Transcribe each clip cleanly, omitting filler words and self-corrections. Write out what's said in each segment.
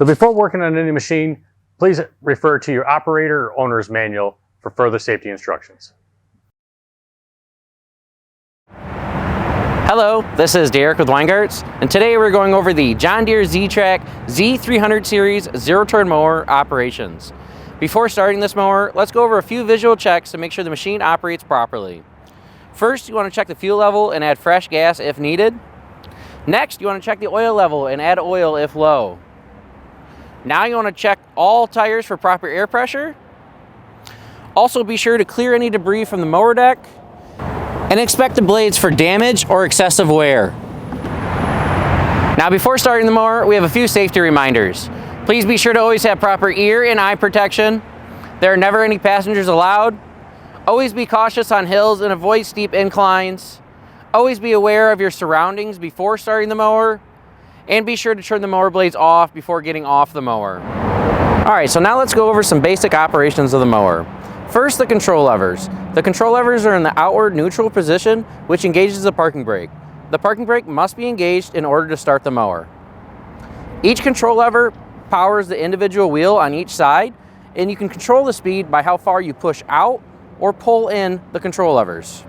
So before working on any machine, please refer to your operator or owner's manual for further safety instructions. Hello, this is Derek with Weingartz, and today we're going over the John Deere Z300 series zero-turn mower operations. Before starting this mower, let's go over a few visual checks to make sure the machine operates properly. First, you want to check the fuel level and add fresh gas if needed. Next, you want to check the oil level and add oil if low. Now you want to check all tires for proper air pressure. Also be sure to clear any debris from the mower deck and inspect the blades for damage or excessive wear. Now before starting the mower, we have a few safety reminders. Please be sure to always have proper ear and eye protection. There are never any passengers allowed. Always be cautious on hills and avoid steep inclines. Always be aware of your surroundings before starting the mower. And be sure to turn the mower blades off before getting off the mower. All right, so now let's go over some basic operations of the mower. First, the control levers. The control levers are in the outward neutral position, which engages the parking brake. The parking brake must be engaged in order to start the mower. Each control lever powers the individual wheel on each side, and you can control the speed by how far you push out or pull in the control levers.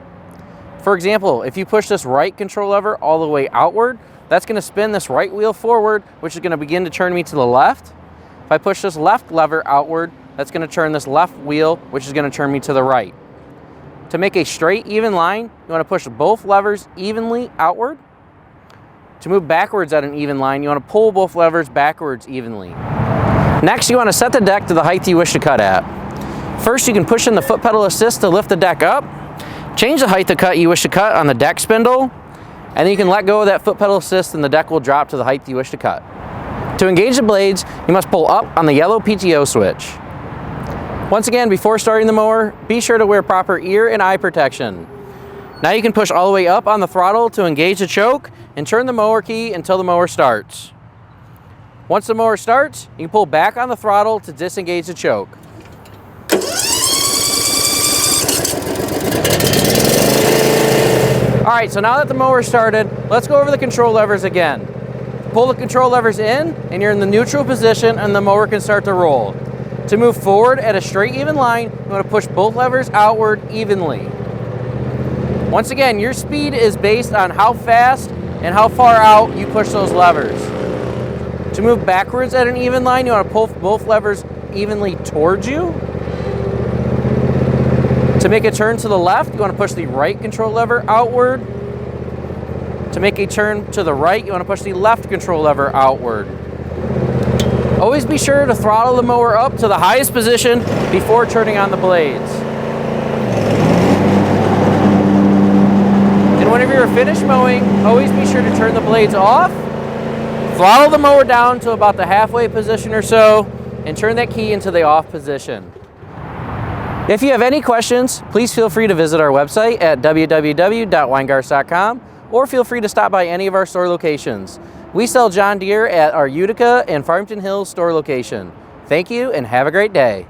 For example, if you push this right control lever all the way outward, that's going to spin this right wheel forward, which is going to begin to turn me to the left. If I push this left lever outward, that's going to turn this left wheel, which is going to turn me to the right. To make a straight, even line, you want to push both levers evenly outward. To move backwards at an even line, you want to pull both levers backwards evenly. Next, you want to set the deck to the height you wish to cut at. First, you can push in the foot pedal assist to lift the deck up. Change the height to cut you wish to cut on the deck spindle. And then you can let go of that foot pedal assist and the deck will drop to the height you wish to cut. To engage the blades, you must pull up on the yellow PTO switch. Once again, before starting the mower, be sure to wear proper ear and eye protection. Now you can push all the way up on the throttle to engage the choke and turn the mower key until the mower starts. Once the mower starts, you can pull back on the throttle to disengage the choke. All right, so now that the mower started, let's go over the control levers again. Pull the control levers in, and you're in the neutral position, and the mower can start to roll. To move forward at a straight, even line, you want to push both levers outward evenly. Once again, your speed is based on how fast and how far out you push those levers. To move backwards at an even line, you want to pull both levers evenly towards you. To make a turn to the left, you want to push the right control lever outward. To make a turn to the right, you want to push the left control lever outward. Always be sure to throttle the mower up to the highest position before turning on the blades. And whenever you're finished mowing, always be sure to turn the blades off, throttle the mower down to about the halfway position or so, and turn that key into the off position. If you have any questions, please feel free to visit our website at www.weingartz.com or feel free to stop by any of our store locations. We sell John Deere at our Utica and Farmington Hills store location. Thank you and have a great day.